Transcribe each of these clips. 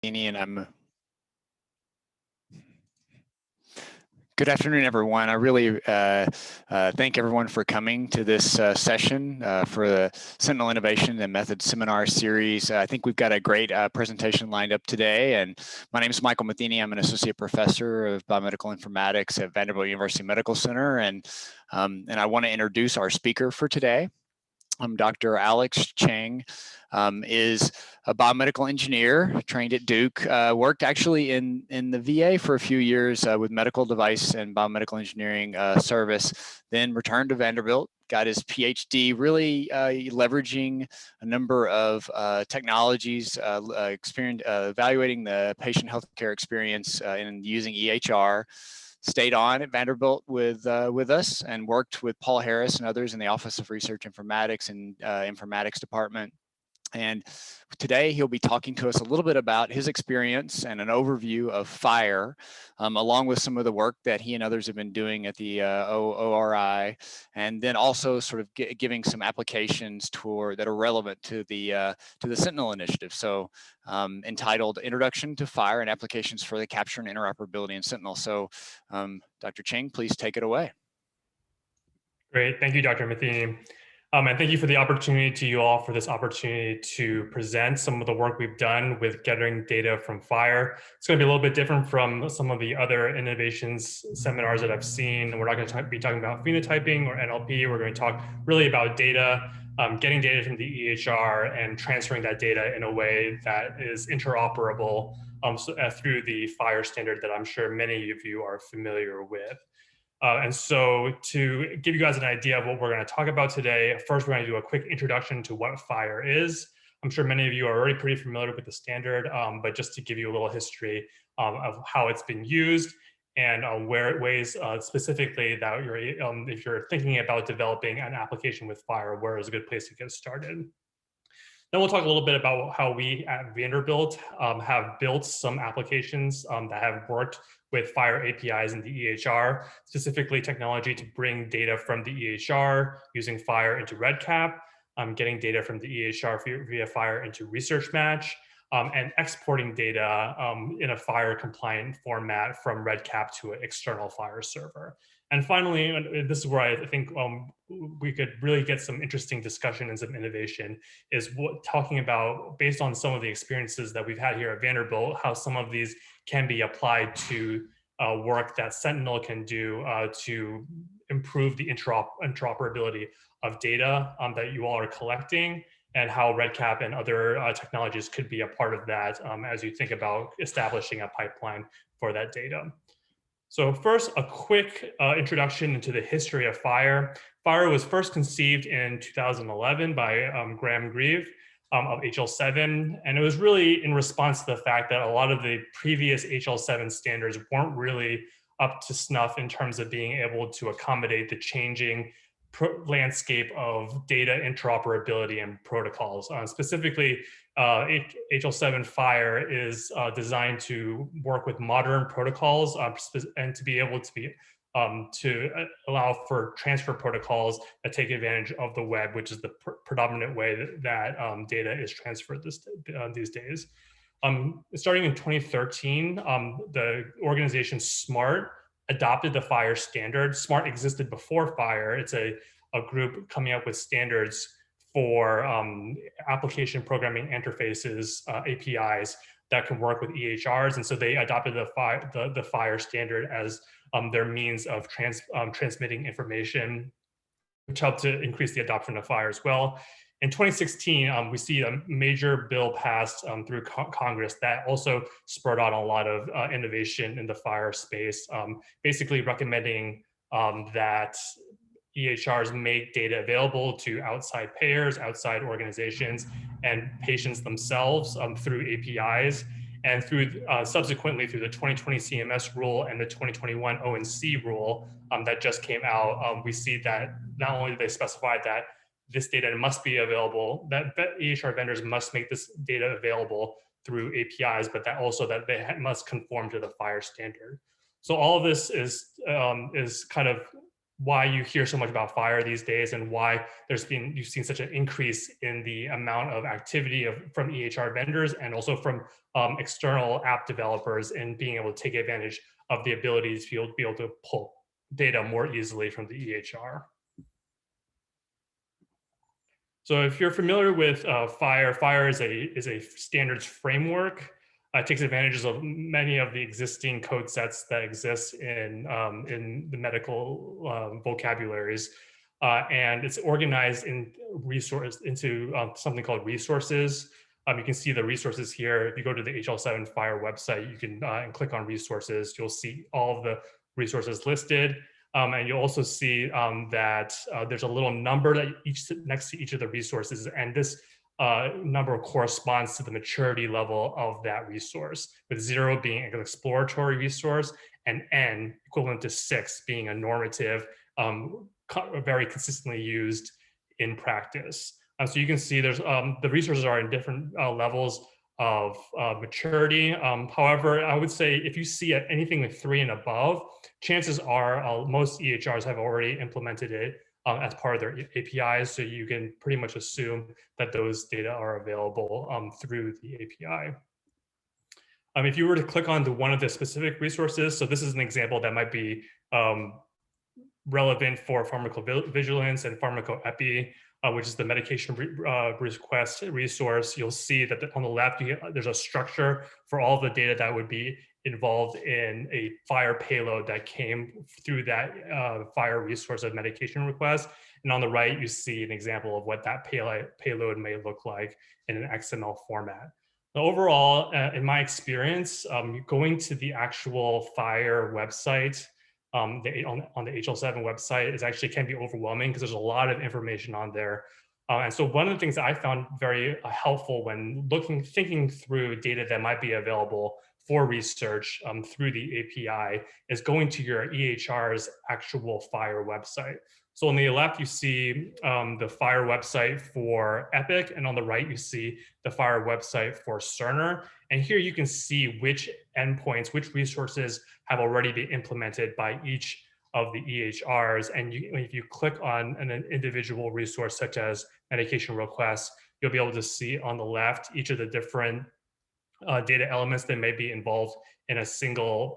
And good afternoon, everyone. I really thank everyone for coming to this session for the Sentinel Innovation and Methods Seminar Series. I think we've got a great presentation lined up today. And my name is Michael Matheny. I'm an associate professor of biomedical informatics at Vanderbilt University Medical Center. And I want to introduce our speaker for today. Dr. Alex Cheng is a biomedical engineer trained at Duke, worked actually in the VA for a few years with medical device and biomedical engineering service, then returned to Vanderbilt, got his PhD, really leveraging a number of technologies, evaluating the patient healthcare experience in using EHR. Stayed on at Vanderbilt with us and worked with Paul Harris and others in the Office of Research Informatics and Informatics Department. And today he'll be talking to us a little bit about his experience and an overview of FHIR, along with some of the work that he and others have been doing at the ORI, and then also sort of giving some applications that are relevant to the Sentinel initiative. So entitled Introduction to FHIR and Applications for the Capture and Interoperability in Sentinel. So Dr. Cheng, please take it away. Great, thank you, Dr. Matheny. And thank you for the opportunity to you all for this opportunity to present some of the work we've done with gathering data from FHIR. It's going to be a little bit different from some of the other innovations seminars that I've seen. We're not going to be talking about phenotyping or NLP. We're going to talk really about data, getting data from the EHR and transferring that data in a way that is interoperable through the FHIR standard that I'm sure many of you are familiar with. And so to give you guys an idea of what we're going to talk about today, first we're going to do a quick introduction to what FHIR is. I'm sure many of you are already pretty familiar with the standard, but just to give you a little history of how it's been used and where it ways specifically that if you're thinking about developing an application with FHIR, where is a good place to get started. Then we'll talk a little bit about how we at Vanderbilt have built some applications that have worked with FHIR APIs in the EHR, specifically technology to bring data from the EHR using FHIR into REDCap, getting data from the EHR via FHIR into Research Match, and exporting data in a FHIR compliant format from REDCap to an external FHIR server. And finally, and this is where I think we could really get some interesting discussion and some innovation, is talking about, based on some of the experiences that we've had here at Vanderbilt, how some of these can be applied to work that Sentinel can do to improve the interoperability of data that you all are collecting, and how REDCap and other technologies could be a part of that as you think about establishing a pipeline for that data. So first, a quick introduction into the history of FHIR. FHIR was first conceived in 2011 by Graham Grieve of HL7, and it was really in response to the fact that a lot of the previous HL7 standards weren't really up to snuff in terms of being able to accommodate the changing landscape of data interoperability and protocols. Specifically, HL7 FHIR is designed to work with modern protocols and to be able to allow for transfer protocols that take advantage of the web, which is the predominant way that data is transferred these days. Starting in 2013, the organization Smart adopted the FHIR standard. Smart existed before FHIR. It's a group coming up with standards for application programming interfaces, APIs, that can work with EHRs. And so they adopted the FHIR standard as their means of transmitting information, which helped to increase the adoption of FHIR as well. In 2016, we see a major bill passed through Congress that also spurred on a lot of innovation in the FHIR space, basically recommending that EHRs make data available to outside payers, outside organizations, and patients themselves through APIs. And through subsequently through the 2020 CMS rule and the 2021 ONC rule that just came out, we see that not only do they specify that this data must be available, that EHR vendors must make this data available through APIs, but that also that they must conform to the FHIR standard. So all of this is kind of why you hear so much about FHIR these days and why you've seen such an increase in the amount of activity from EHR vendors and also from external app developers in being able to take advantage of the ability to be able to pull data more easily from the EHR. So if you're familiar with FHIR, FHIR is a standards framework. It takes advantages of many of the existing code sets that exist in the medical vocabularies. And it's organized into something called resources. You can see the resources here. If you go to the HL7 FHIR website, you can and click on resources. You'll see all of the resources listed. And you'll also see that there's a little number that next to each of the resources, and this number corresponds to the maturity level of that resource, with 0 being an exploratory resource and N equivalent to 6 being a normative, very consistently used in practice. So you can see there's the resources are in different levels of maturity. However, I would say if you see anything with 3 and above, chances are most EHRs have already implemented it as part of their APIs. So you can pretty much assume that those data are available through the API. If you were to click on to one of the specific resources, so this is an example that might be relevant for pharmacovigilance and pharmacoepi, which is the medication request resource. You'll see that on the left, there's a structure for all the data that would be involved in a FHIR payload that came through that FHIR resource of medication request. And on the right, you see an example of what that payload may look like in an XML format. So overall, in my experience, going to the actual FHIR website on the HL7 website can be overwhelming because there's a lot of information on there. And so one of the things that I found very helpful when thinking through data that might be available for research through the API is going to your EHR's actual FHIR website. So on the left, you see the FHIR website for Epic, and on the right, you see the FHIR website for Cerner. And here you can see which endpoints, which resources have already been implemented by each of the EHRs. And if you click on an individual resource, such as medication requests, you'll be able to see on the left each of the different data elements that may be involved in a single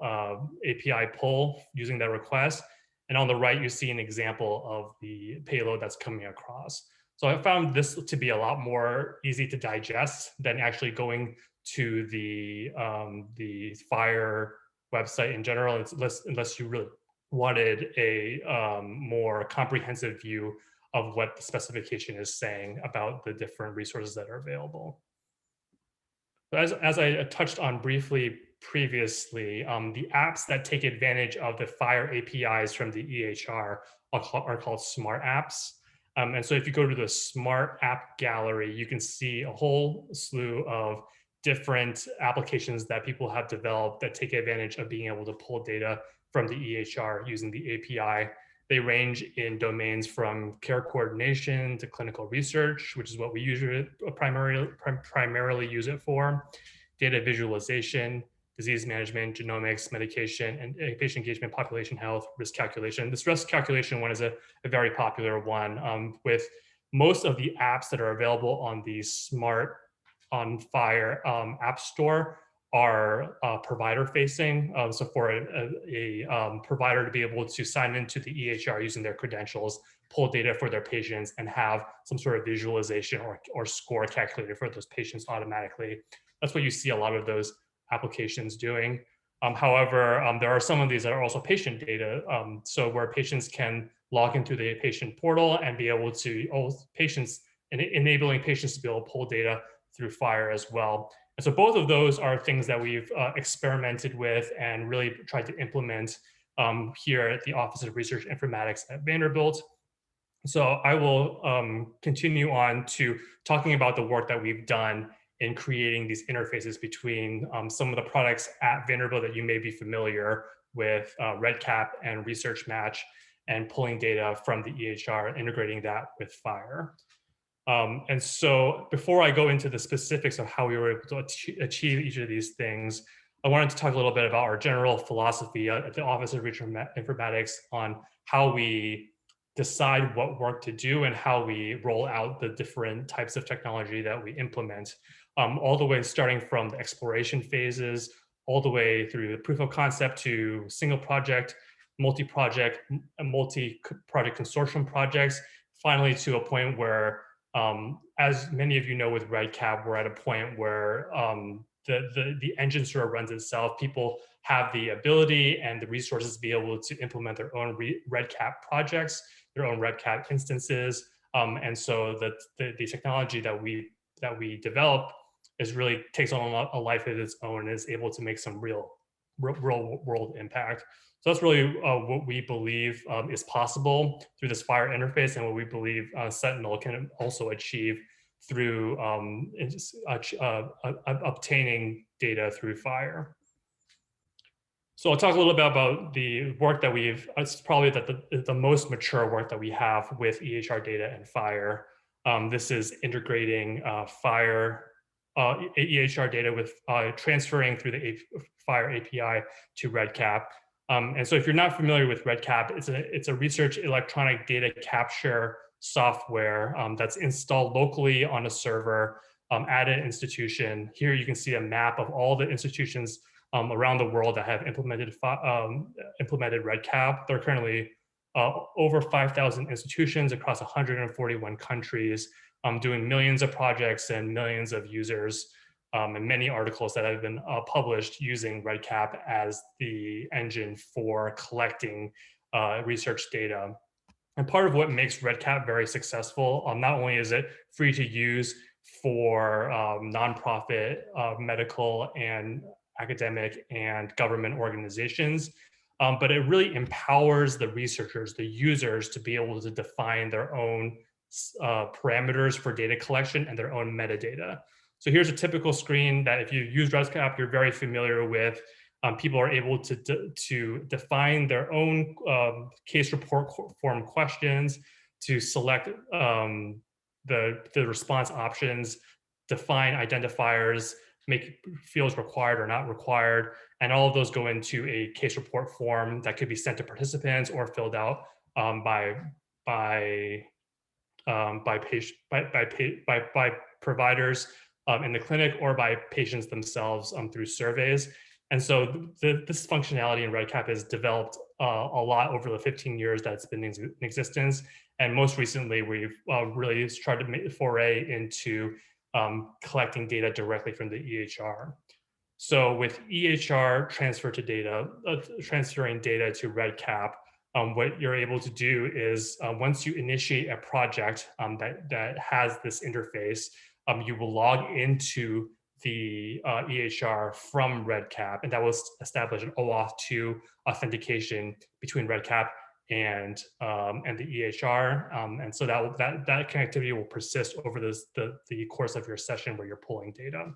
API pull using that request. And on the right, you see an example of the payload that's coming across. So I found this to be a lot more easy to digest than actually going to the FHIR website in general, unless you really wanted a more comprehensive view of what the specification is saying about the different resources that are available. But as I touched on briefly previously, the apps that take advantage of the FHIR APIs from the EHR are called smart apps. And so if you go to the smart app gallery, you can see a whole slew of different applications that people have developed that take advantage of being able to pull data from the EHR using the API. They range in domains from care coordination to clinical research, which is what we usually primarily use it for, data visualization, disease management, genomics, medication, and patient engagement, population health, risk calculation. This risk calculation one is a very popular one with most of the apps that are available on the Smart on FHIR App Store are provider facing. So for a provider to be able to sign into the EHR using their credentials, pull data for their patients, and have some sort of visualization or score calculated for those patients automatically. That's what you see a lot of those applications doing. However, there are some of these that are also patient data. So where patients can log into the patient portal and be able to, enabling patients to be able to pull data through FHIR as well. And so both of those are things that we've experimented with and really tried to implement here at the Office of Research Informatics at Vanderbilt. So I will continue on to talking about the work that we've done in creating these interfaces between some of the products at Vanderbilt that you may be familiar with, REDCap and Research Match, and pulling data from the EHR and integrating that with FHIR. And so before I go into the specifics of how we were able to achieve each of these things, I wanted to talk a little bit about our general philosophy at the Office of Research Informatics on how we decide what work to do and how we roll out the different types of technology that we implement, all the way starting from the exploration phases, all the way through the proof of concept to single project, multi-project, multi-project consortium projects, finally to a point where, as many of you know with REDCap, we're at a point where the engine sort of runs itself. People have the ability and the resources to be able to implement their own REDCap projects, their own REDCap instances. And so the technology that we develop is really takes on a life of its own and is able to make some real world impact. So that's really what we believe is possible through this FHIR interface, and what we believe Sentinel can also achieve through obtaining data through FHIR. So I'll talk a little bit about the work that it's probably the most mature work that we have with EHR data and FHIR. This is integrating FHIR EHR data with transferring through the FHIR API to REDCap. And so if you're not familiar with REDCap, it's a research electronic data capture software that's installed locally on a server at an institution. Here you can see a map of all the institutions around the world that have implemented REDCap. There are currently over 5,000 institutions across 141 countries, doing millions of projects and millions of users, and many articles that have been published using REDCap as the engine for collecting research data. And part of what makes REDCap very successful, not only is it free to use for nonprofit, medical, and academic and government organizations, but it really empowers the researchers, the users, to be able to define their own parameters for data collection and their own metadata. So here's a typical screen that if you use REDCap, you're very familiar with. People are able to define their own case report form questions, to select the response options, define identifiers, make fields required or not required, and all of those go into a case report form that could be sent to participants or filled out by providers in the clinic or by patients themselves through surveys. And so this functionality in REDCap has developed a lot over the 15 years that it's been in existence. And most recently, we've really tried to make a foray into collecting data directly from the EHR. So with EHR transferring data to REDCap, what you're able to do is once you initiate a project that has this interface, you will log into the EHR from REDCap, and that will establish an OAuth 2 authentication between REDCap and the EHR, and so that connectivity will persist over the course of your session where you're pulling data.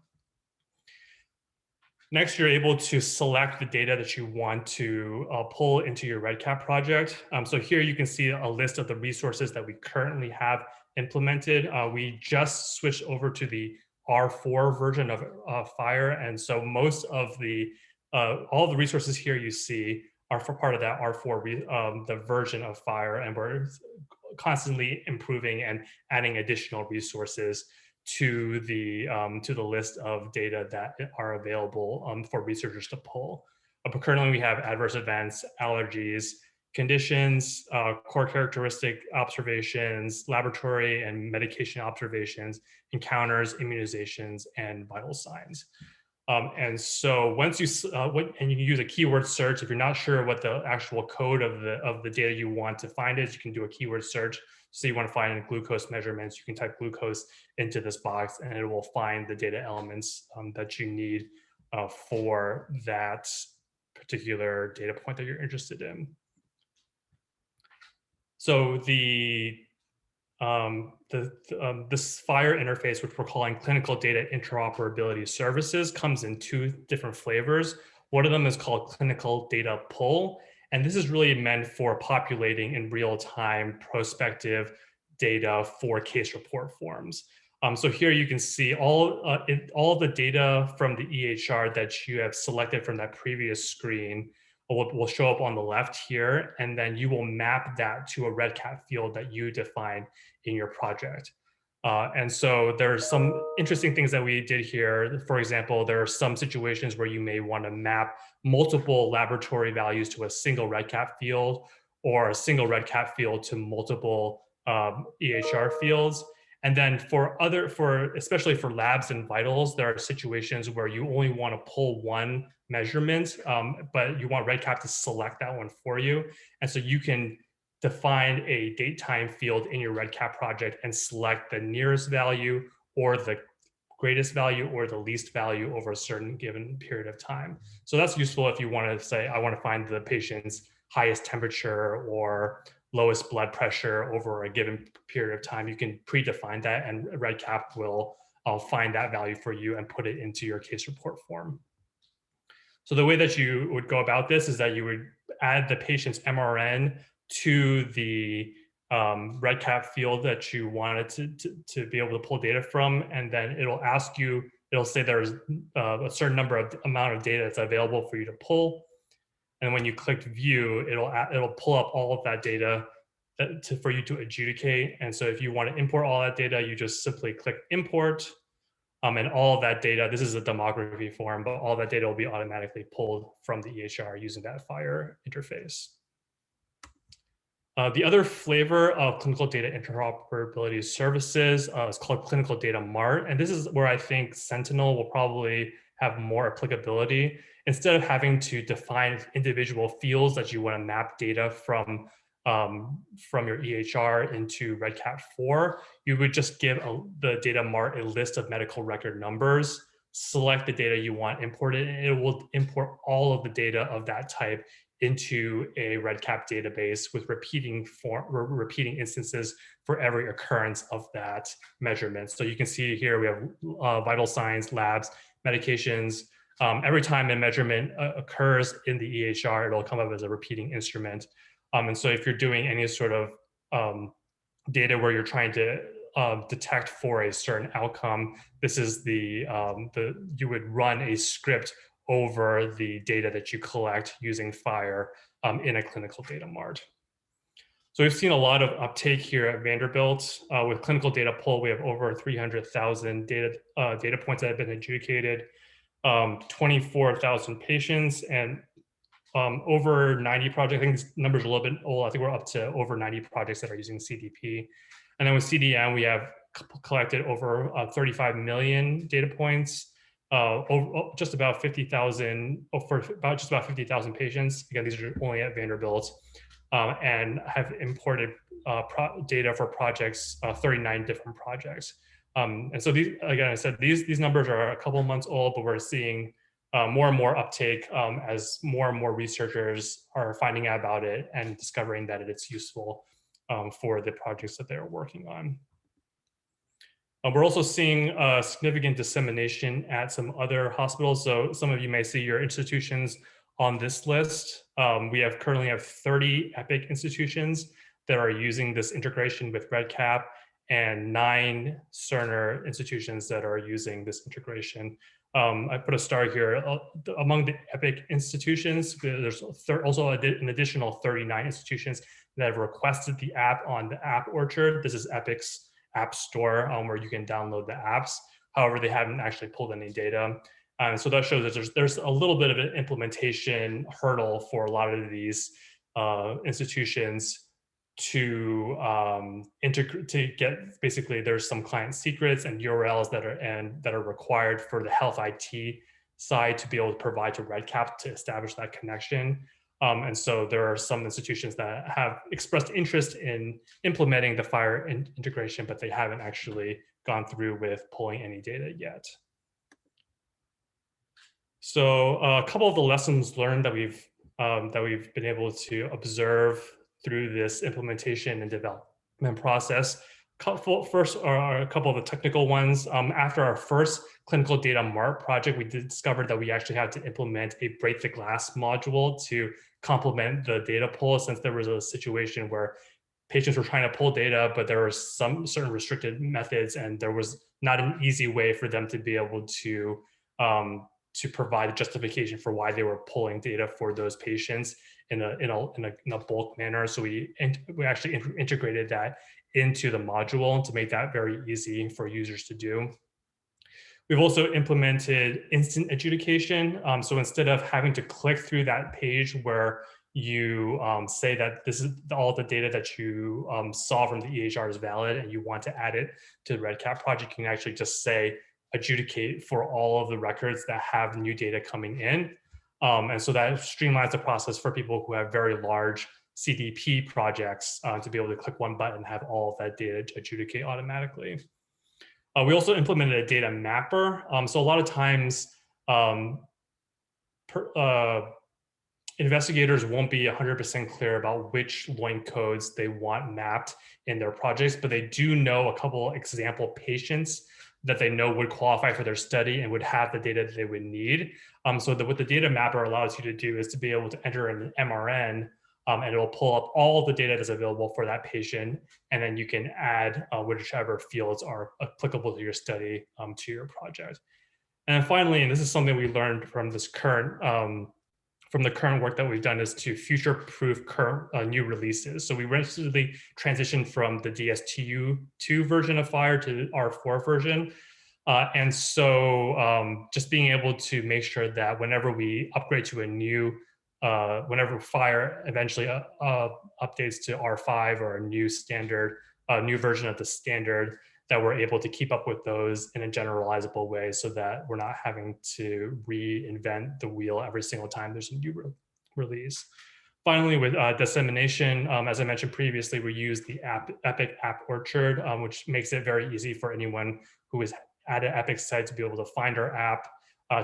Next, you're able to select the data that you want to pull into your REDCap project. So here you can see a list of the resources that we currently have implemented. We just switched over to the R4 version of FHIR, and so most of all the resources here you see are for part of that R4 the version of FHIR, and we're constantly improving and adding additional resources to the list of data that are available for researchers to pull. But currently we have adverse events, allergies, conditions, core characteristic observations, laboratory and medication observations, encounters, immunizations, and vital signs. And so once you and you can use a keyword search. If you're not sure what the actual code of the data you want to find is, you can do a keyword search. So you want to find glucose measurements, you can type glucose into this box, and it will find the data elements that you need for that particular data point that you're interested in. So this FHIR interface, which we're calling Clinical Data Interoperability Services, comes in two different flavors. One of them is called Clinical Data Pull, and this is really meant for populating in real-time prospective data for case report forms. So here you can see all the data from the EHR that you have selected from that previous screen will show up on the left here, and then you will map that to a REDCap field that you define in your project. And so there's some interesting things that we did here. For example, there are some situations where you may want to map multiple laboratory values to a single REDCap field, or a single REDCap field to multiple EHR fields. And then especially for labs and vitals, there are situations where you only want to pull one measurement, but you want REDCap to select that one for you. And so you can define a date time field in your REDCap project and select the nearest value, or the greatest value, or the least value over a certain given period of time. So that's useful if you want to say, I want to find the patient's highest temperature or lowest blood pressure over a given period of time. You can predefine that, and REDCap will find that value for you and put it into your case report form. So the way that you would go about this is that you would add the patient's MRN to the REDCap field that you wanted to be able to pull data from, and then it'll ask you, it'll say there's a certain amount of data that's available for you to pull. And when you click view, it'll pull up all of that data for you to adjudicate. And so if you want to import all that data, you just simply click import, and all of that data, this is a demography form, but all that data will be automatically pulled from the EHR using that FHIR interface. The other flavor of clinical data interoperability services is called Clinical Data Mart. And this is where I think Sentinel will probably have more applicability. Instead of having to define individual fields that you want to map data from your EHR into REDCap 4, you would just give the Data Mart a list of medical record numbers, select the data you want imported, and it will import all of the data of that type into a REDCap database with repeating instances for every occurrence of that measurement. So you can see here we have vital signs, labs, medications. Every time a measurement occurs in the EHR, it'll come up as a repeating instrument. And so if you're doing any sort of data where you're trying to detect for a certain outcome, this is you would run a script over the data that you collect using FHIR in a clinical data mart. So we've seen a lot of uptake here at Vanderbilt. With clinical data pull, we have over 300,000 data points that have been adjudicated, 24,000 patients, and over 90 projects. I think this number's a little bit old. I think we're up to over 90 projects that are using CDP. And then with CDM, we have collected over 35 million data points, just about 50,000 for about just about 50,000 patients. Again, these are only at Vanderbilt, and have imported data for projects, 39 different projects. And so these, again, I said these numbers are a couple months old, but we're seeing more and more uptake as more and more researchers are finding out about it and discovering that it's useful for the projects that they're working on. We're also seeing significant dissemination at some other hospitals. So some of you may see your institutions on this list. We currently have 30 EPIC institutions that are using this integration with REDCap, and 9 Cerner institutions that are using this integration. I put a star here. Among the EPIC institutions, there's also an additional 39 institutions that have requested the app on the App Orchard. This is EPIC's app store where you can download the apps. However, they haven't actually pulled any data. So that shows that there's a little bit of an implementation hurdle for a lot of these institutions to get, basically there's some client secrets and URLs that are required for the health IT side to be able to provide to REDCap to establish that connection. And so there are some institutions that have expressed interest in implementing the FHIR integration, but they haven't actually gone through with pulling any data yet. So a couple of the lessons learned that we've been able to observe through this implementation and development process. First are a couple of the technical ones. After our first clinical data Mart project, we discovered that we actually had to implement a break the glass module to complement the data pull, since there was a situation where patients were trying to pull data, but there were some certain restricted methods, and there was not an easy way for them to be able to to provide a justification for why they were pulling data for those patients in a bulk manner. So we actually integrated that into the module to make that very easy for users to do. We've also implemented instant adjudication. So instead of having to click through that page where you say that this is all the data that you saw from the EHR is valid and you want to add it to the REDCap project, you can actually just say adjudicate for all of the records that have new data coming in. And so that streamlines the process for people who have very large CDP projects to be able to click one button and have all of that data adjudicate automatically. We also implemented a data mapper. So a lot of times, investigators won't be 100% clear about which LOIN codes they want mapped in their projects, but they do know a couple example patients that they know would qualify for their study and would have the data that they would need. So what the data mapper allows you to do is to be able to enter an MRN, and it'll pull up all the data that's available for that patient, and then you can add whichever fields are applicable to your study to your project. And finally, and this is something we learned from this current from the current work that we've done, is to future-proof current new releases. So we recently transitioned from the DSTU2 version of FHIR to the R4 version. And so just being able to make sure that whenever we upgrade to a new, whenever FHIR eventually updates to R5 or a new standard, new version of the standard, that we're able to keep up with those in a generalizable way so that we're not having to reinvent the wheel every single time there's a new release. Finally, with dissemination, as I mentioned previously, we use the Epic App Orchard, which makes it very easy for anyone who is at an Epic site to be able to find our app,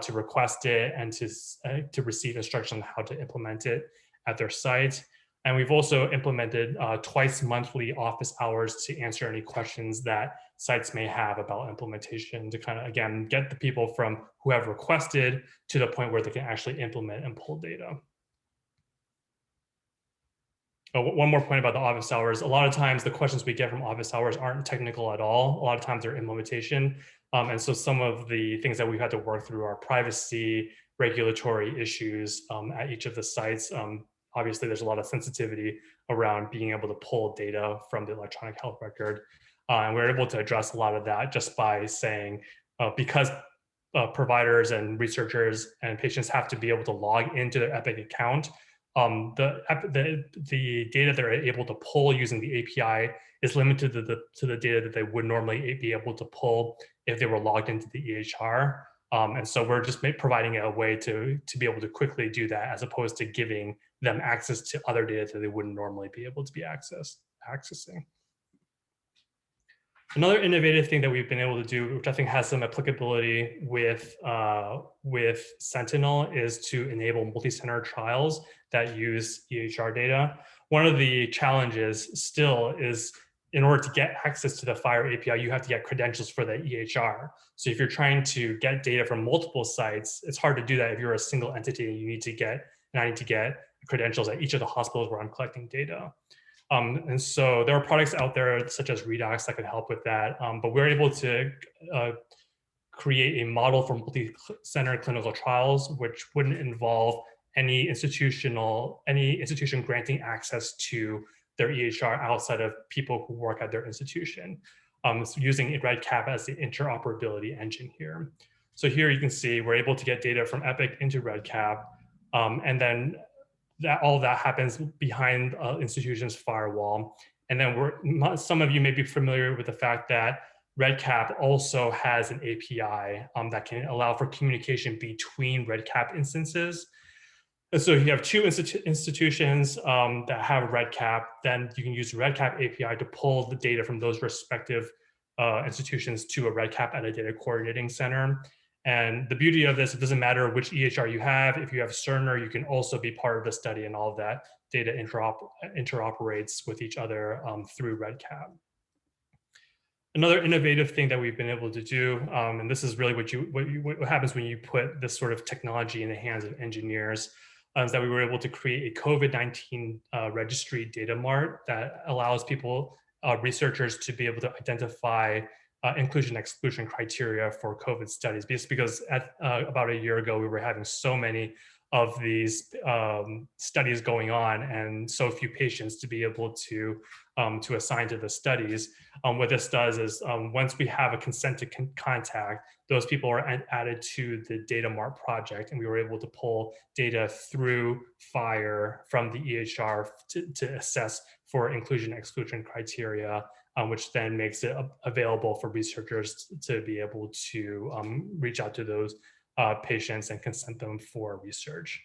to request it, and to receive instructions on how to implement it at their site. And we've also implemented twice monthly office hours to answer any questions that sites may have about implementation, to kind of, again, get the people from who have requested to the point where they can actually implement and pull data. One more point about the office hours. A lot of times the questions we get from office hours aren't technical at all. A lot of times they're implementation. And so some of the things that we've had to work through are privacy, regulatory issues at each of the sites. Obviously, there's a lot of sensitivity around being able to pull data from the electronic health record. And we're able to address a lot of that just by saying, because providers and researchers and patients have to be able to log into their Epic account, the data they're able to pull using the API is limited to the data that they would normally be able to pull if they were logged into the EHR. And so we're just providing a way to be able to quickly do that, as opposed to giving them access to other data that they wouldn't normally be able to be accessing. Another innovative thing that we've been able to do, which I think has some applicability with Sentinel, is to enable multi-center trials that use EHR data. One of the challenges still is, in order to get access to the FHIR API, you have to get credentials for the EHR. So if you're trying to get data from multiple sites, it's hard to do that if you're a single entity and you need to get, and I need to get credentials at each of the hospitals where I'm collecting data. And so there are products out there such as Redox that can help with that. But we're able to create a model for multi-center clinical trials, which wouldn't involve any institution granting access to their EHR outside of people who work at their institution, using REDCap as the interoperability engine here. So here you can see we're able to get data from Epic into REDCap, and then all of that happens behind institution's firewall. And then some of you may be familiar with the fact that REDCap also has an API that can allow for communication between REDCap instances. And so if you have two institutions that have REDCap, then you can use REDCap API to pull the data from those respective institutions to a REDCap at a data coordinating center. And the beauty of this, it doesn't matter which EHR you have. If you have Cerner, you can also be part of the study, and all of that data interoperates with each other through REDCap. Another innovative thing that we've been able to do, and this is really what happens when you put this sort of technology in the hands of engineers, is that we were able to create a COVID-19 registry data mart that allows people, researchers, to be able to identify inclusion-exclusion criteria for COVID studies, because at about a year ago, we were having so many of these studies going on and so few patients to be able to assign to the studies. What this does is once we have a consent to contact, those people are added to the data Mart project, and we were able to pull data through FHIR from the EHR to assess for inclusion-exclusion criteria, which then makes it available for researchers to be able to reach out to those patients and consent them for research.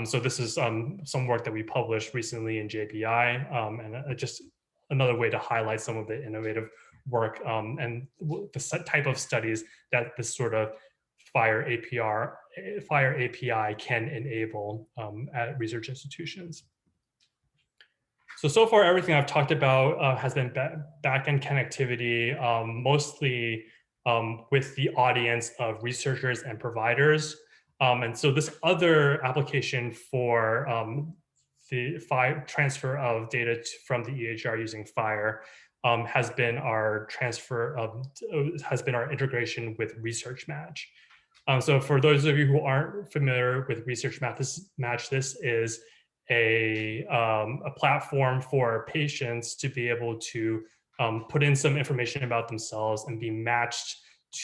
So this is some work that we published recently in JPI, and just another way to highlight some of the innovative work and the type of studies that this sort of FHIR API can enable at research institutions. So far, everything I've talked about has been back-end connectivity, mostly with the audience of researchers and providers. And so this other application for the transfer of data from the EHR using FHIR has been our integration with Research Match. So for those of you who aren't familiar with Research Match, this is a platform for patients to be able to put in some information about themselves and be matched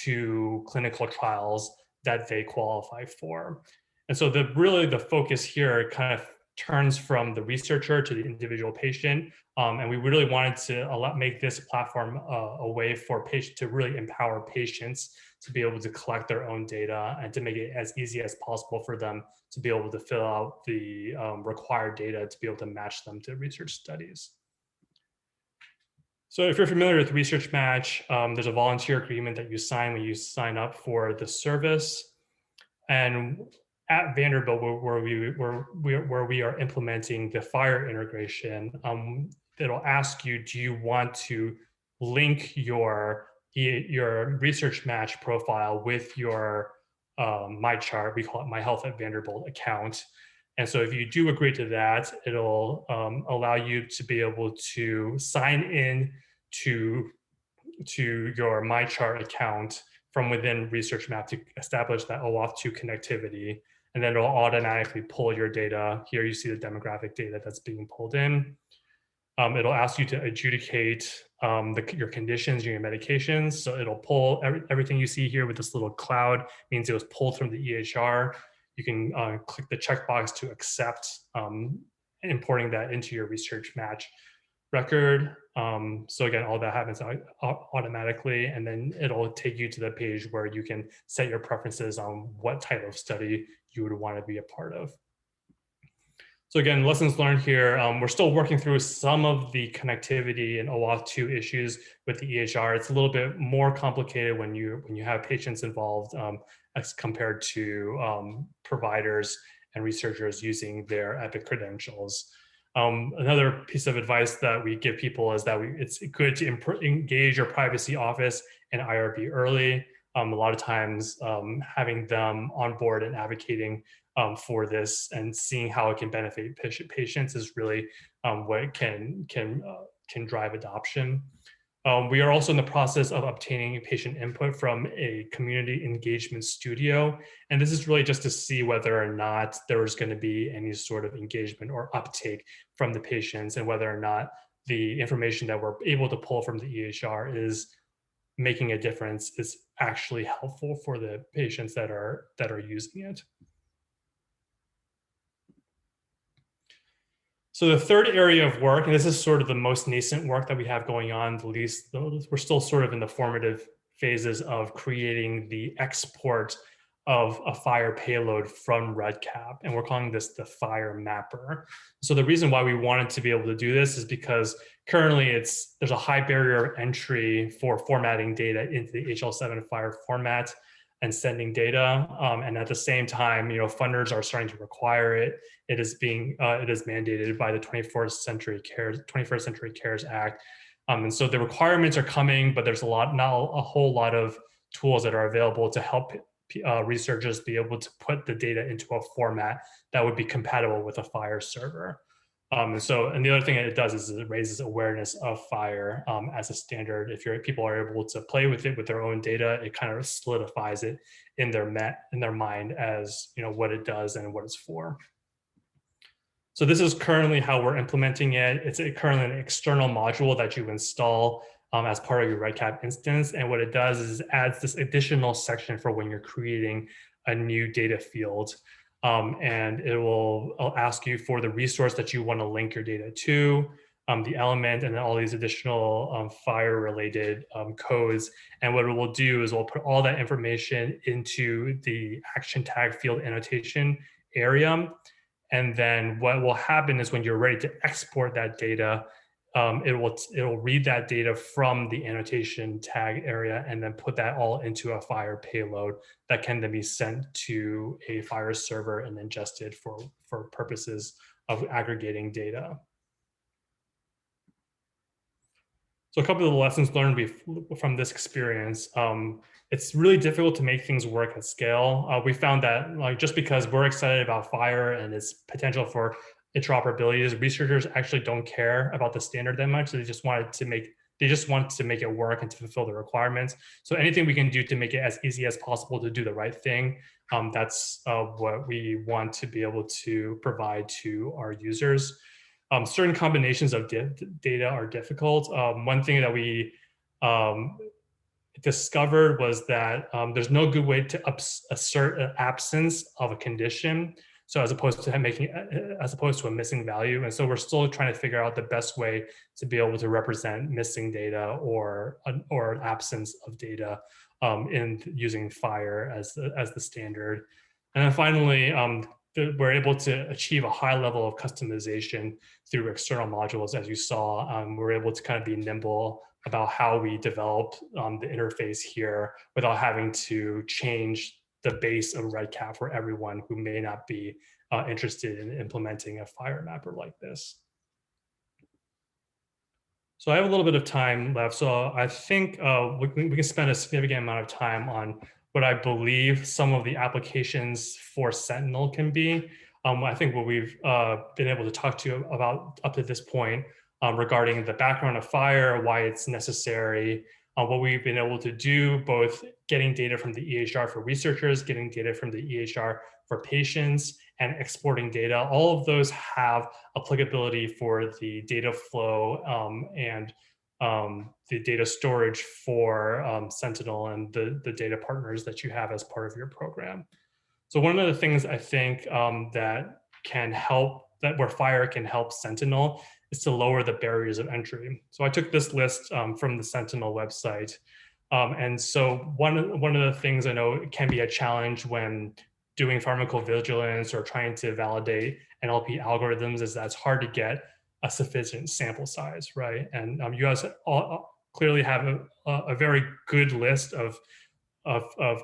to clinical trials that they qualify for. And so really the focus here kind of turns from the researcher to the individual patient. And we really wanted to make this platform a way for patients to really empower patients to be able to collect their own data and to make it as easy as possible for them to be able to fill out the required data to be able to match them to research studies. So if you're familiar with Research Match, there's a volunteer agreement that you sign when you sign up for the service. And at Vanderbilt, where we are implementing the FHIR integration, it'll ask you, do you want to link your Research Match profile with your MyChart, we call it My Health at Vanderbilt account. And so if you do agree to that, it'll allow you to be able to sign in to your MyChart account from within Research Map to establish that OAuth 2 connectivity. And then it'll automatically pull your data. Here you see the demographic data that's being pulled in. It'll ask you to adjudicate your conditions, your medications. So it'll pull everything you see here with this little cloud, means it was pulled from the EHR. You can click the checkbox to accept importing that into your Research Match record. So again, all that happens automatically, and then it'll take you to the page where you can set your preferences on what type of study you would want to be a part of. So again, lessons learned here, we're still working through some of the connectivity and OAuth 2 issues with the EHR. It's a little bit more complicated when you have patients involved as compared to providers and researchers using their Epic credentials. Another piece of advice that we give people is that it's good to engage your privacy office and IRB early. A lot of times having them on board and advocating for this and seeing how it can benefit patients is really what can drive adoption. We are also in the process of obtaining patient input from a community engagement studio. And this is really just to see whether or not there is going to be any sort of engagement or uptake from the patients, and whether or not the information that we're able to pull from the EHR is making a difference, is actually helpful for the patients that are using it. So the third area of work, and this is sort of the most nascent work that we have going on, we're still sort of in the formative phases of creating the export of a FHIR payload from REDCap, and we're calling this the FHIR mapper. So the reason why we wanted to be able to do this is because currently there's a high barrier of entry for formatting data into the HL7 FHIR format and sending data, and at the same time, funders are starting to require it. It is mandated by the 21st Century Cares Act, and so the requirements are coming, but there's not a whole lot of tools that are available to help researchers be able to put the data into a format that would be compatible with a FHIR server. And the other thing it does is it raises awareness of FHIR as a standard. If people are able to play with it with their own data, it kind of solidifies it in their mind as what it does and what it's for. So this is currently how we're implementing it. It's currently an external module that you install as part of your REDCap instance. And what it does is it adds this additional section for when you're creating a new data field. And it will ask you for the resource that you want to link your data to, the element, and then all these additional FHIR related codes. And what it will do is we'll put all that information into the action tag field annotation area. And then what will happen is when you're ready to export that data, it will read that data from the annotation tag area and then put that all into a FHIR payload that can then be sent to a FHIR server and ingested for purposes of aggregating data. So a couple of the lessons learned from this experience, it's really difficult to make things work at scale. We found that just because we're excited about FHIR and its potential for interoperability, researchers actually don't care about the standard that much. They just want to make it work and to fulfill the requirements. So anything we can do to make it as easy as possible to do the right thing, that's what we want to be able to provide to our users. Certain combinations of data are difficult. One thing that we discovered was that there's no good way to assert an absence of a condition. So as opposed to a missing value. And so we're still trying to figure out the best way to be able to represent missing data or an absence of data in using FHIR as the standard. And then finally, we're able to achieve a high level of customization through external modules. As you saw, we're able to kind of be nimble about how we develop the interface here without having to change the base of REDCap for everyone who may not be interested in implementing a FHIR mapper like this. So I have a little bit of time left. So I think we can spend a significant amount of time on what I believe some of the applications for Sentinel can be. I think what we've been able to talk to you about up to this point regarding the background of FHIR, why it's necessary, what we've been able to do, both getting data from the EHR for researchers, getting data from the EHR for patients, and exporting data. All of those have applicability for the data flow and the data storage for Sentinel and the data partners that you have as part of your program. So one of the things I think that can help, where FHIR can help Sentinel, is to lower the barriers of entry. So I took this list from the Sentinel website. And so one of the things I know can be a challenge when doing pharmacovigilance or trying to validate NLP algorithms is that it's hard to get a sufficient sample size, right? And you guys clearly have a very good list of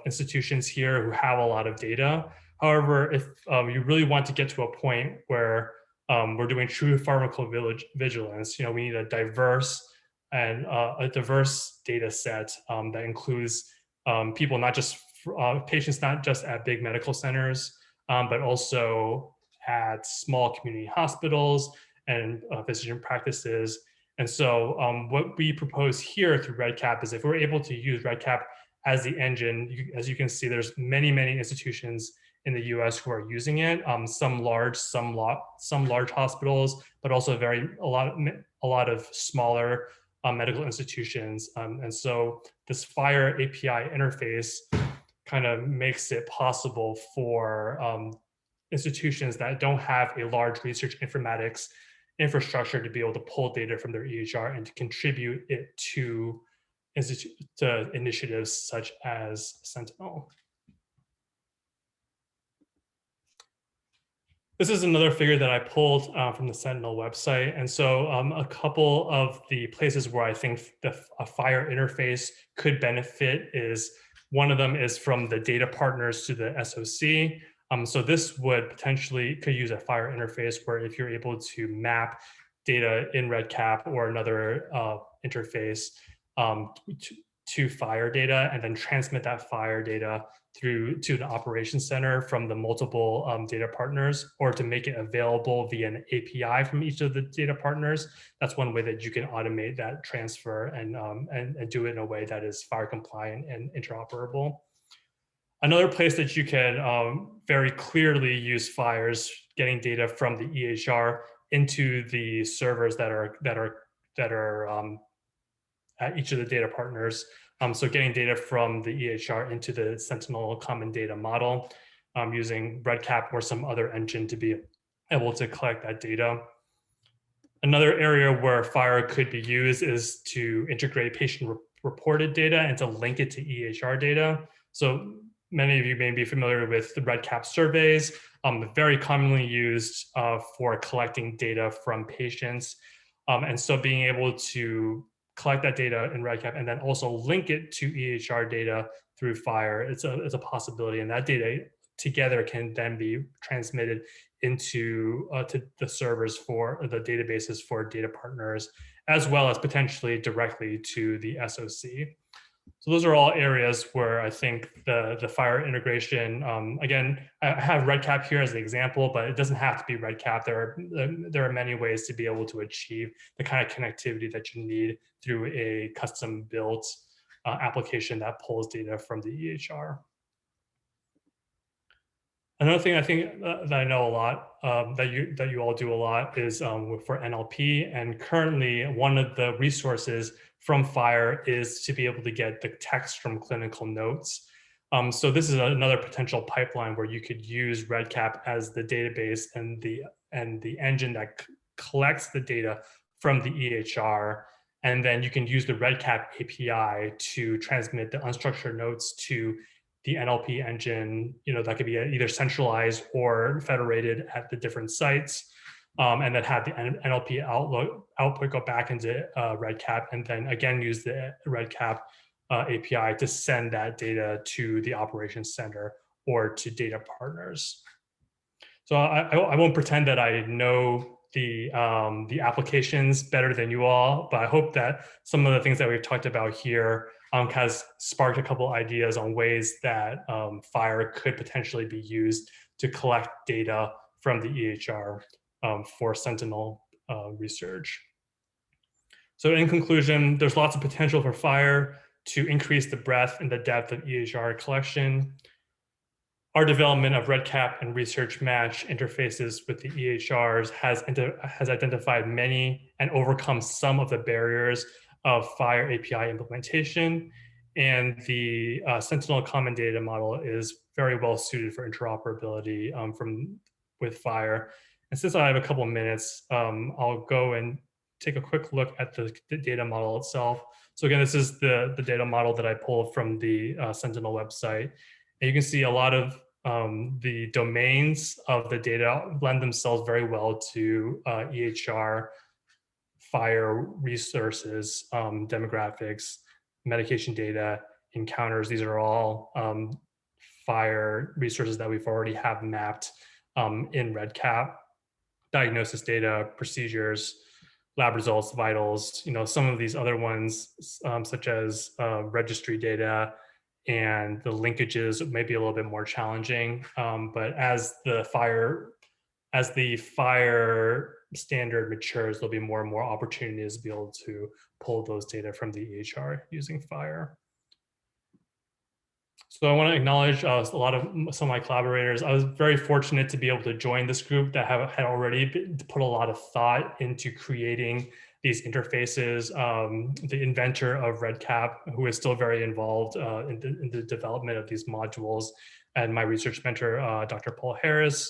institutions here who have a lot of data. However, if you really want to get to a point where we're doing true pharmacovigilance, we need a diverse data set that includes people, not just patients, not just at big medical centers, but also at small community hospitals and physician practices. And so what we propose here through REDCap is if we're able to use REDCap as the engine, as you can see, there's many institutions in the U.S. who are using it. Some large hospitals, but also a lot of smaller medical institutions. And so this FHIR API interface kind of makes it possible for institutions that don't have a large research informatics infrastructure to be able to pull data from their EHR and to contribute it to initiatives such as Sentinel. This is another figure that I pulled from the Sentinel website. And so a couple of the places where I think a FHIR interface could benefit is, one of them is from the data partners to the SOC. So this would potentially could use a FHIR interface where if you're able to map data in REDCap or another interface to FHIR data and then transmit that FHIR data through to the operations center from the multiple data partners, or to make it available via an API from each of the data partners. That's one way that you can automate that transfer and do it in a way that is FHIR compliant and interoperable. Another place that you can very clearly use FHIR is getting data from the EHR into the servers that are at each of the data partners. So getting data from the EHR into the Sentinel common data model using REDCap or some other engine to be able to collect that data. Another area where FHIR could be used is to integrate patient-reported data and to link it to EHR data. So many of you may be familiar with the REDCap surveys, very commonly used for collecting data from patients. And so being able to collect that data in REDCap and then also link it to EHR data through FHIR, it's a possibility. And that data together can then be transmitted into to the servers for the databases for data partners, as well as potentially directly to the SOC. So those are all areas where I think the FHIR integration, again, I have REDCap here as an example, but it doesn't have to be REDCap. There are many ways to be able to achieve the kind of connectivity that you need through a custom built application that pulls data from the EHR. Another thing I think that I know a lot, that you all do a lot, is for NLP. And currently, one of the resources from FHIR is to be able to get the text from clinical notes. So this is another potential pipeline where you could use REDCap as the database and the engine that collects the data from the EHR. And then you can use the REDCap API to transmit the unstructured notes to the NLP engine, that could be either centralized or federated at the different sites, and then have the NLP output go back into REDCap, and then again use the REDCap API to send that data to the operations center or to data partners. So I won't pretend that I know the applications better than you all, but I hope that some of the things that we've talked about here has sparked a couple ideas on ways that FHIR could potentially be used to collect data from the EHR for Sentinel research. So in conclusion, there's lots of potential for FHIR to increase the breadth and the depth of EHR collection. Our development of REDCap and research match interfaces with the EHRs has identified many and overcome some of the barriers of FHIR API implementation. And the Sentinel common data model is very well suited for interoperability with FHIR. And since I have a couple of minutes, I'll go and take a quick look at the data model itself. So again, this is the data model that I pulled from the Sentinel website. And you can see a lot of the domains of the data lend themselves very well to EHR, FHIR resources, demographics, medication data, encounters. These are all FHIR resources that we've already have mapped in REDCap. Diagnosis data, procedures, lab results, vitals, some of these other ones, such as registry data, and the linkages may be a little bit more challenging. But as the FHIR standard matures, there'll be more and more opportunities to be able to pull those data from the EHR using FHIR. So I want to acknowledge some of my collaborators. I was very fortunate to be able to join this group that had already put a lot of thought into creating these interfaces. The inventor of REDCap, who is still very involved in the development of these modules, and my research mentor, Dr. Paul Harris,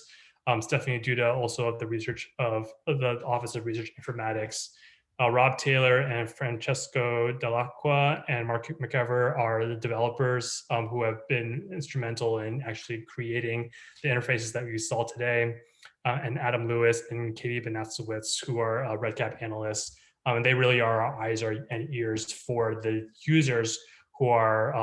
Stephanie Duda, also of the Office of Research Informatics. Rob Taylor and Francesco Dell'Acqua and Mark McEver are the developers who have been instrumental in actually creating the interfaces that we saw today, and Adam Lewis and Katie Benatzowitz, who are REDCap analysts. And they really are our eyes and ears for the users who are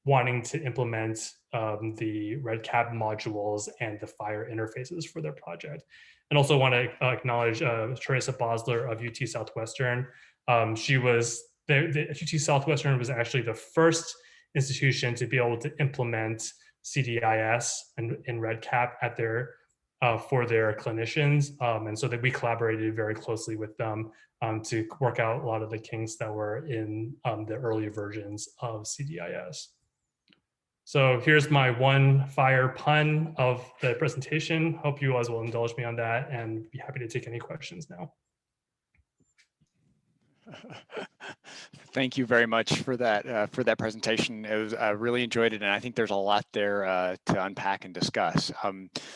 wanting to implement the REDCap modules and the FHIR interfaces for their project. And also want to acknowledge Teresa Bosler of UT Southwestern. UT Southwestern was actually the first institution to be able to implement CDIS and REDCap at their for their clinicians. And so that we collaborated very closely with them to work out a lot of the kinks that were in the early versions of CDIS. So here's my one FHIR pun of the presentation. Hope you guys will indulge me on that and be happy to take any questions now. Thank you very much for that presentation. It was, I really enjoyed it, and I think there's a lot there to unpack and discuss.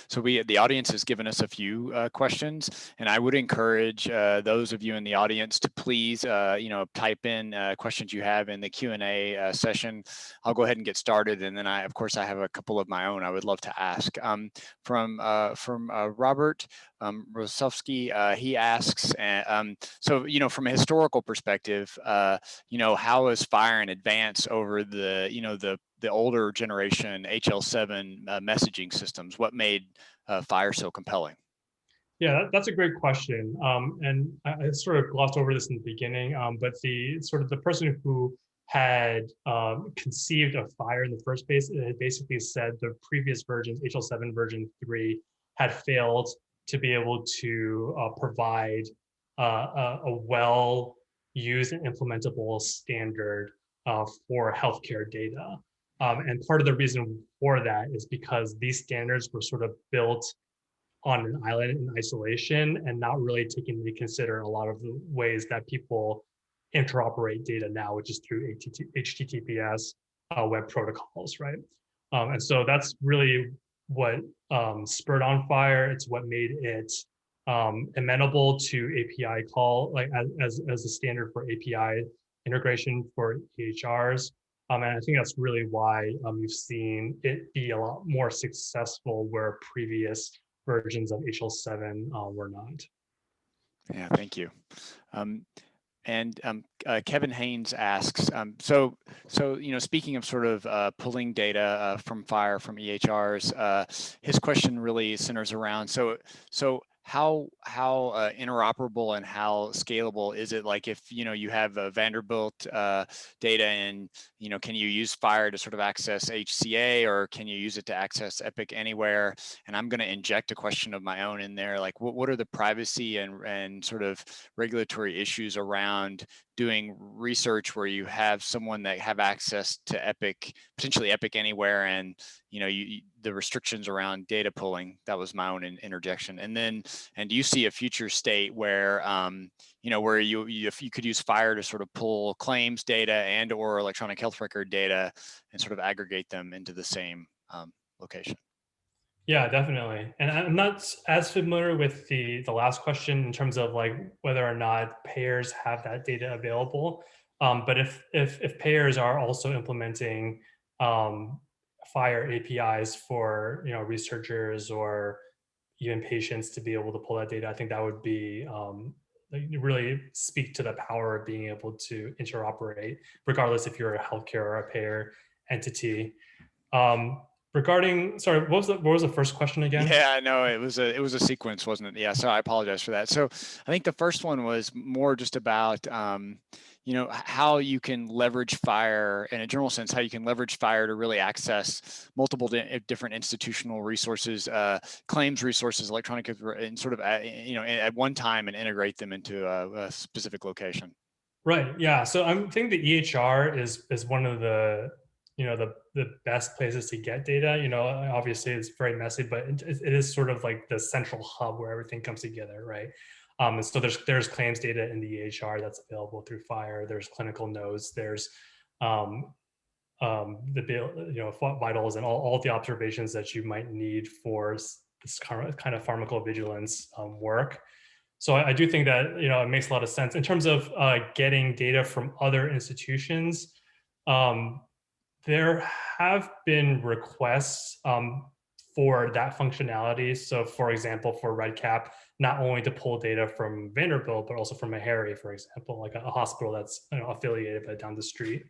So the audience has given us a few questions, and I would encourage those of you in the audience to please type in questions you have in the Q&A session. I'll go ahead and get started, and then of course I have a couple of my own I would love to ask. From Robert Rosowski, he asks, so from a historical perspective, how is FHIR in advance over the older generation HL7 messaging systems? What made FHIR so compelling? Yeah, that's a great question. And I sort of glossed over this in the beginning, but the person who had conceived of FHIR in the first place, it had basically said the previous versions, HL7 version 3, had failed to be able to provide a well-used and implementable standard for healthcare data. And part of the reason for that is because these standards were sort of built on an island in isolation and not really taking into consider a lot of the ways that people interoperate data now, which is through HTTPS web protocols, right? And so that's really what spurred on FHIR. It's what made it amenable to API call, like as a standard for API integration for EHRs. And I think that's really why you've seen it be a lot more successful where previous versions of HL7 were not. Yeah, thank you. Kevin Haynes asks, so speaking of sort of pulling data from FHIR from EHRs, his question really centers around so how interoperable and how scalable is it? Like if you have a Vanderbilt data and can you use FHIR to sort of access HCA, or can you use it to access Epic Anywhere? And I'm going to inject a question of my own in there, like what are the privacy and sort of regulatory issues around doing research where you have someone that have access to Epic, potentially Epic Anywhere, and the restrictions around data pulling? That was my own interjection. And do you see a future state where where if you could use FHIR to sort of pull claims data and or electronic health record data and sort of aggregate them into the same location? Yeah, definitely. And I'm not as familiar with the last question in terms of like whether or not payers have that data available. But if payers are also implementing FHIR APIs for researchers or even patients to be able to pull that data, I think that would be really speak to the power of being able to interoperate, regardless if you're a healthcare or a payer entity. Regarding, sorry, what was the first question again? Yeah, no, it was a sequence, wasn't it? Yeah, so I apologize for that. So I think the first one was more just about how you can leverage FHIR in a general sense, how you can leverage FHIR to really access multiple different institutional resources, claims resources, electronic, and sort of at one time and integrate them into a specific location. Right. Yeah. So I think the EHR is one of the the best places to get data. Obviously it's very messy, but it is sort of like the central hub where everything comes together, right? And so there's claims data in the EHR that's available through FHIR. There's clinical notes. There's the vitals and all the observations that you might need for this kind of pharmacovigilance work. So I do think that it makes a lot of sense in terms of getting data from other institutions. There have been requests for that functionality. So for example, for REDCap, not only to pull data from Vanderbilt, but also from a Harry, for example, like a hospital that's affiliated but down the street.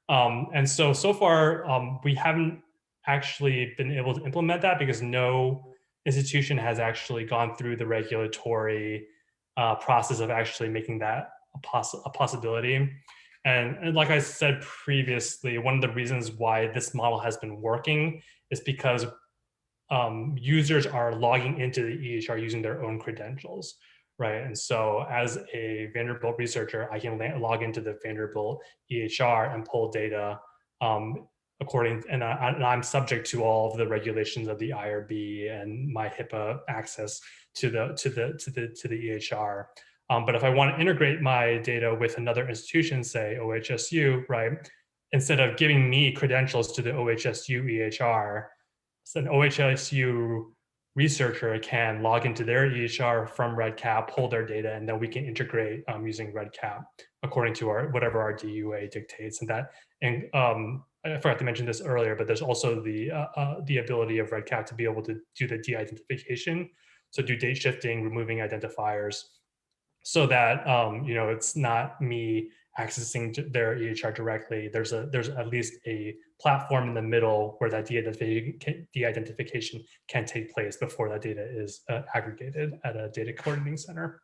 And so far, we haven't actually been able to implement that because no institution has actually gone through the regulatory process of actually making that a possibility. And like I said previously, one of the reasons why this model has been working is because users are logging into the EHR using their own credentials, right? And so as a Vanderbilt researcher, I can log into the Vanderbilt EHR and pull data and I'm subject to all of the regulations of the IRB and my HIPAA access to the EHR. But if I want to integrate my data with another institution, say OHSU, right? Instead of giving me credentials to the OHSU EHR, so an OHSU researcher can log into their EHR from REDCap, pull their data, and then we can integrate using REDCap according to whatever our DUA dictates. And I forgot to mention this earlier, but there's also the ability of REDCap to be able to do the de-identification, so do date shifting, removing identifiers, so that it's not me accessing their EHR directly. There's at least a platform in the middle where that de-identification can take place before that data is aggregated at a data coordinating center.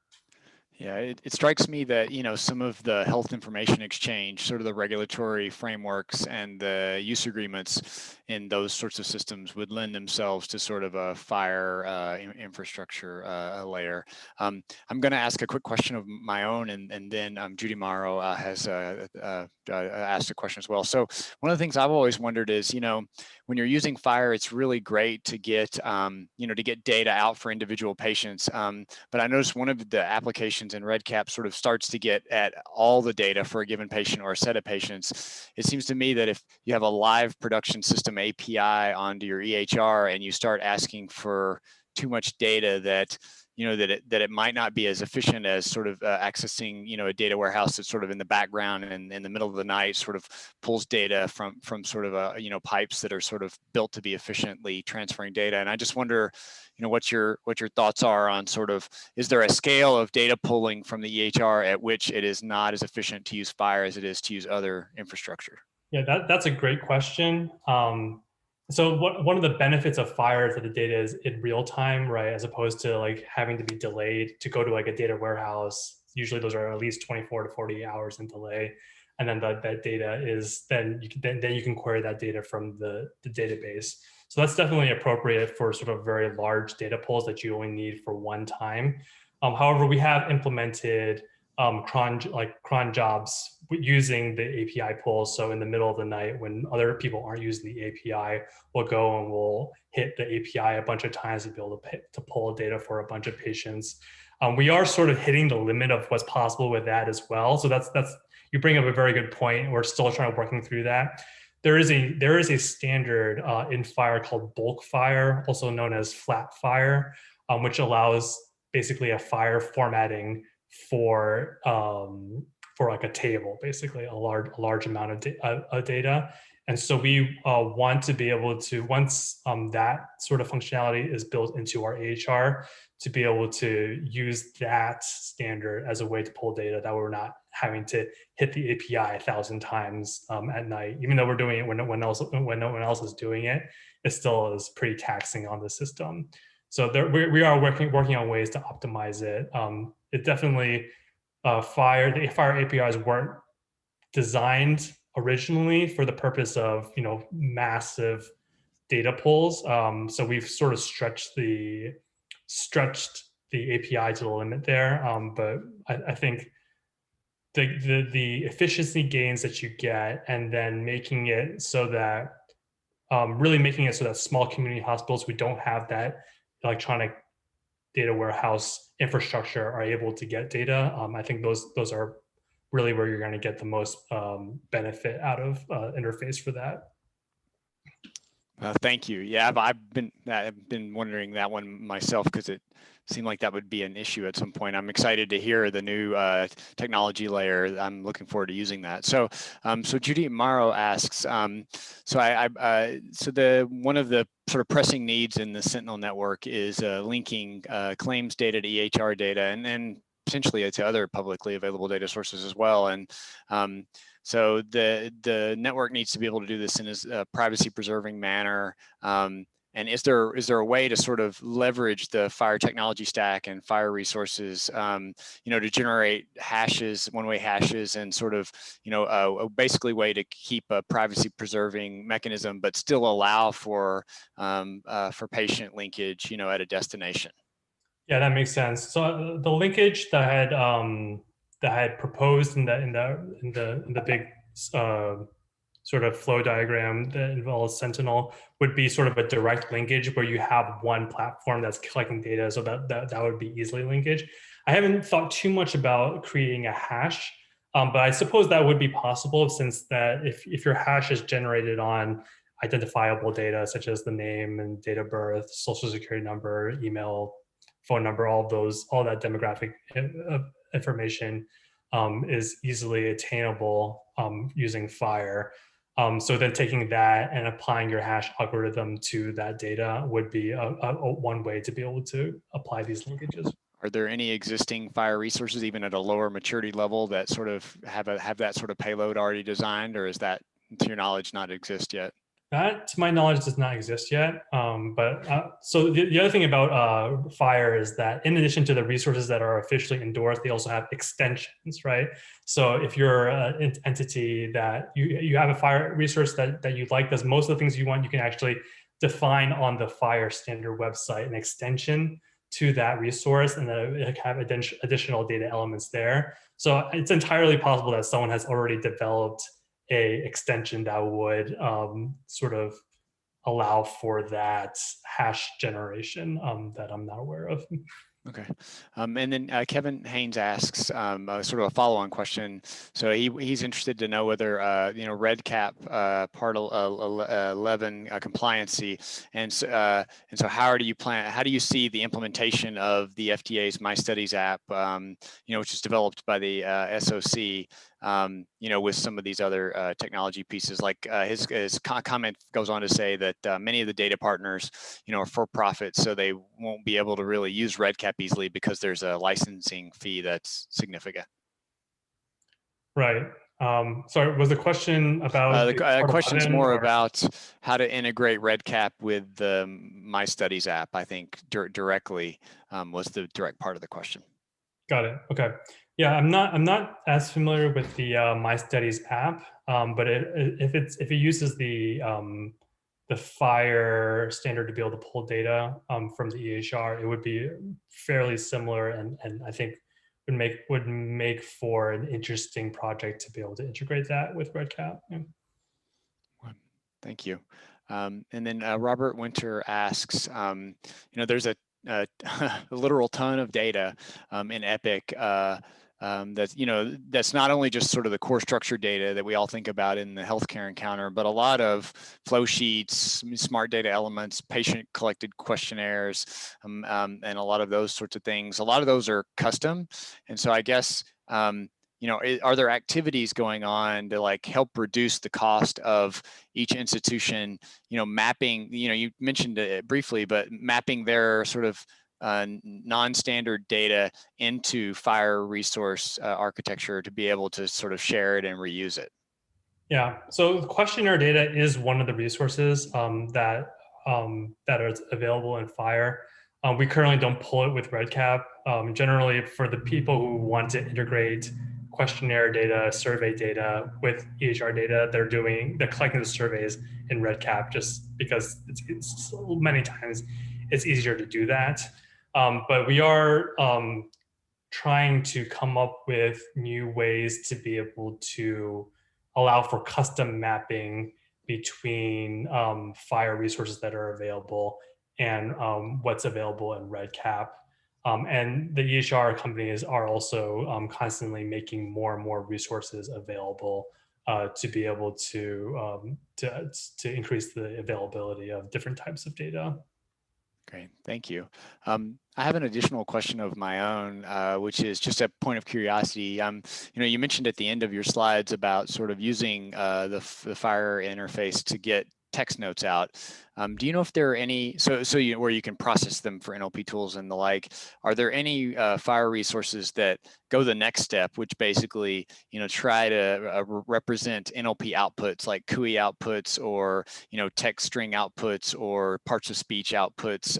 Yeah, it strikes me that, some of the health information exchange, sort of the regulatory frameworks and the use agreements in those sorts of systems would lend themselves to sort of a FHIR infrastructure layer. I'm going to ask a quick question of my own, and then Judy Morrow has asked a question as well. So one of the things I've always wondered is, when you're using FHIR, it's really great to get, to get data out for individual patients. But I noticed one of the applications in REDCap sort of starts to get at all the data for a given patient or a set of patients. It seems to me that if you have a live production system API onto your EHR and you start asking for too much data, that that it might not be as efficient as sort of accessing a data warehouse that's sort of in the background and in the middle of the night sort of pulls data from sort of pipes that are sort of built to be efficiently transferring data. And I just wonder what your thoughts are on sort of, is there a scale of data pulling from the EHR at which it is not as efficient to use FHIR as it is to use other infrastructure? Yeah, that's a great question. So one of the benefits of FHIR is that the data is in real time, right? As opposed to like having to be delayed to go to like a data warehouse. Usually those are at least 24 to 48 hours in delay. And then that data is, then you can query that data from the database. So that's definitely appropriate for sort of very large data pulls that you only need for one time. However, we have implemented cron jobs using the API pull. So in the middle of the night when other people aren't using the API, we'll go and we'll hit the API a bunch of times to be able to pull data for a bunch of patients. We are sort of hitting the limit of what's possible with that as well. So that's you bring up a very good point. We're still working through that. There is a standard in FHIR called bulk FHIR, also known as flat FHIR, which allows basically a FHIR formatting for like a table, basically a large amount of data. And so we want to be able to, once that sort of functionality is built into our AHR, to be able to use that standard as a way to pull data that we're not having to hit the API 1,000 times at night. Even though we're doing it when no one else is doing it, it still is pretty taxing on the system. So we are working on ways to optimize it. It definitely, the FHIR APIs weren't designed originally for the purpose of massive data pulls. So we've sort of stretched the API to the limit there. But I think the efficiency gains that you get, and then making it so that really making it so that small community hospitals who don't have that electronic data warehouse infrastructure are able to get data. I think those are really where you're going to get the most benefit out of interface for that. Thank you. Yeah, I've been wondering that one myself, because it seemed like that would be an issue at some point. I'm excited to hear the new technology layer. I'm looking forward to using that. So, so Judy Morrow asks, so one of the sort of pressing needs in the Sentinel network is linking claims data to EHR data, and potentially to other publicly available data sources as well. And so the network needs to be able to do this in a privacy preserving manner. And is there a way to sort of leverage the FHIR technology stack and FHIR resources, to generate hashes, one-way hashes, and sort of, a basically way to keep a privacy-preserving mechanism, but still allow for patient linkage, at a destination? Yeah, that makes sense. So the linkage that I had proposed in the big sort of flow diagram that involves Sentinel would be sort of a direct linkage where you have one platform that's collecting data, so that would be easily linkage. I haven't thought too much about creating a hash, but I suppose that would be possible, since that if your hash is generated on identifiable data such as the name and date of birth, social security number, email, phone number, all that demographic information is easily attainable using FHIR. So then taking that and applying your hash algorithm to that data would be one way to be able to apply these linkages. Are there any existing FHIR resources, even at a lower maturity level, that sort of have that sort of payload already designed, or is that, to your knowledge, not exist yet? That, to my knowledge, does not exist yet. So the other thing about FHIR is that in addition to the resources that are officially endorsed, they also have extensions, right? So if you're an entity that you have a FHIR resource that you like, does most of the things you want, you can actually define on the FHIR standard website an extension to that resource, and then it have additional data elements there. So it's entirely possible that someone has already developed a extension that would sort of allow for that hash generation that I'm not aware of. Okay. And then Kevin Haynes asks sort of a follow-on question. So he's interested to know whether, REDCap Part 11 compliancy, and so how do you see the implementation of the FDA's My Studies app, which is developed by the SOC, with some of these other technology pieces? Like his comment goes on to say that many of the data partners, are for profit, so they won't be able to really use REDCap easily because there's a licensing fee that's significant. Right. Sorry, was the question about the question's more or? about how to integrate REDCap with the My Studies app, I think, directly was the direct part of the question. Got it. Okay. Yeah, I'm not as familiar with the My Studies app, but if it uses the FHIR standard to be able to pull data from the EHR, it would be fairly similar, and I think would make for an interesting project to be able to integrate that with REDCap. Yeah. Thank you. And then Robert Winter asks, there's a literal ton of data in Epic that's not only just sort of the core structure data that we all think about in the healthcare encounter, but a lot of flow sheets, smart data elements, patient collected questionnaires, and a lot of those sorts of things. A lot of those are custom. And so I guess, are there activities going on to like help reduce the cost of each institution, mapping, you mentioned it briefly, but mapping their sort of non-standard data into FHIR resource architecture to be able to sort of share it and reuse it? Yeah, so the questionnaire data is one of the resources that is available in FHIR. We currently don't pull it with REDCap. Generally, for the people who want to integrate questionnaire data, survey data with EHR data, they're collecting the surveys in REDCap just because it's many times it's easier to do that. But we are trying to come up with new ways to be able to allow for custom mapping between FHIR resources that are available and what's available in REDCap. And the EHR companies are also constantly making more and more resources available to be able to increase the availability of different types of data. Great, thank you. I have an additional question of my own, which is just a point of curiosity. You mentioned at the end of your slides about sort of using the FHIR interface to get text notes out. Do you know if there are any, where you can process them for NLP tools and the like, are there any FHIR resources that go the next step, which basically, try to represent NLP outputs like CUI outputs or, text string outputs or parts of speech outputs,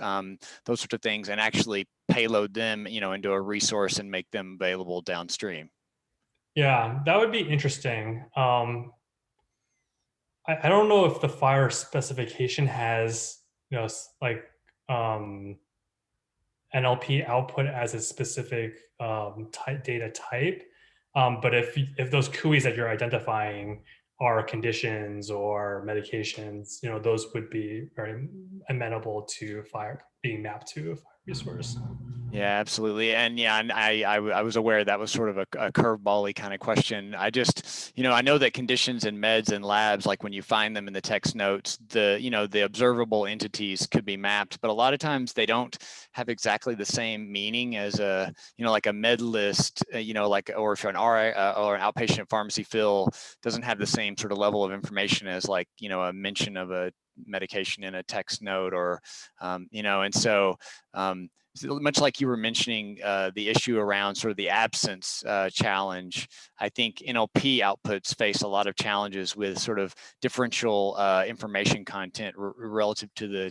those sorts of things, and actually payload them, into a resource and make them available downstream? Yeah, that would be interesting. I don't know if the FHIR specification has, like NLP output as a specific data type. But if those CUIs that you're identifying are conditions or medications, those would be very amenable to FHIR being mapped to a FHIR resource. Yeah, absolutely. And yeah, and I was aware that was sort of a curveball-y kind of question. I just, I know that conditions and meds and labs, like when you find them in the text notes, the observable entities could be mapped, but a lot of times they don't have exactly the same meaning as a, like a med list, or if an RI or an outpatient pharmacy fill doesn't have the same sort of level of information as like, a mention of a medication in a text note or, and so, much like you were mentioning the issue around sort of the absence challenge, I think NLP outputs face a lot of challenges with sort of differential information content relative to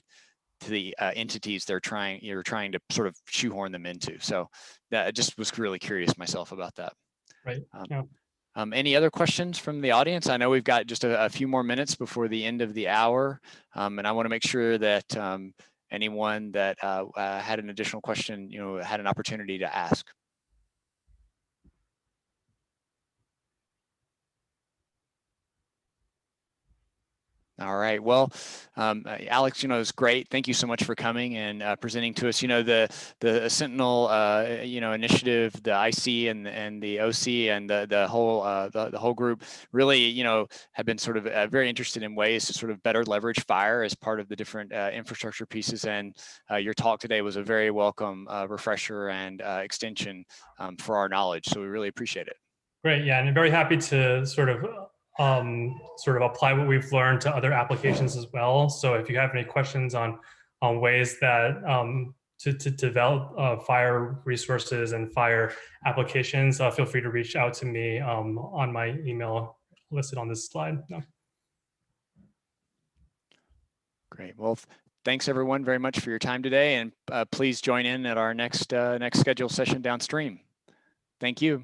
the entities you're trying to sort of shoehorn them into. So that I just was really curious myself about that. Right. Yeah. Any other questions from the audience? I know we've got just a few more minutes before the end of the hour, and I want to make sure that anyone that had an additional question, had an opportunity to ask. All right. Well, Alex, it's great. Thank you so much for coming and presenting to us. The Sentinel, initiative, the IC and the OC and the whole group really, have been sort of very interested in ways to sort of better leverage FHIR as part of the different infrastructure pieces. And your talk today was a very welcome refresher and extension for our knowledge. So we really appreciate it. Great. Yeah, and I'm very happy to sort of apply what we've learned to other applications as well. So if you have any questions on ways that to develop FHIR resources and FHIR applications, feel free to reach out to me on my email listed on this slide. Yeah. Great. Well, thanks everyone very much for your time today, and please join in at our next scheduled session downstream. Thank you.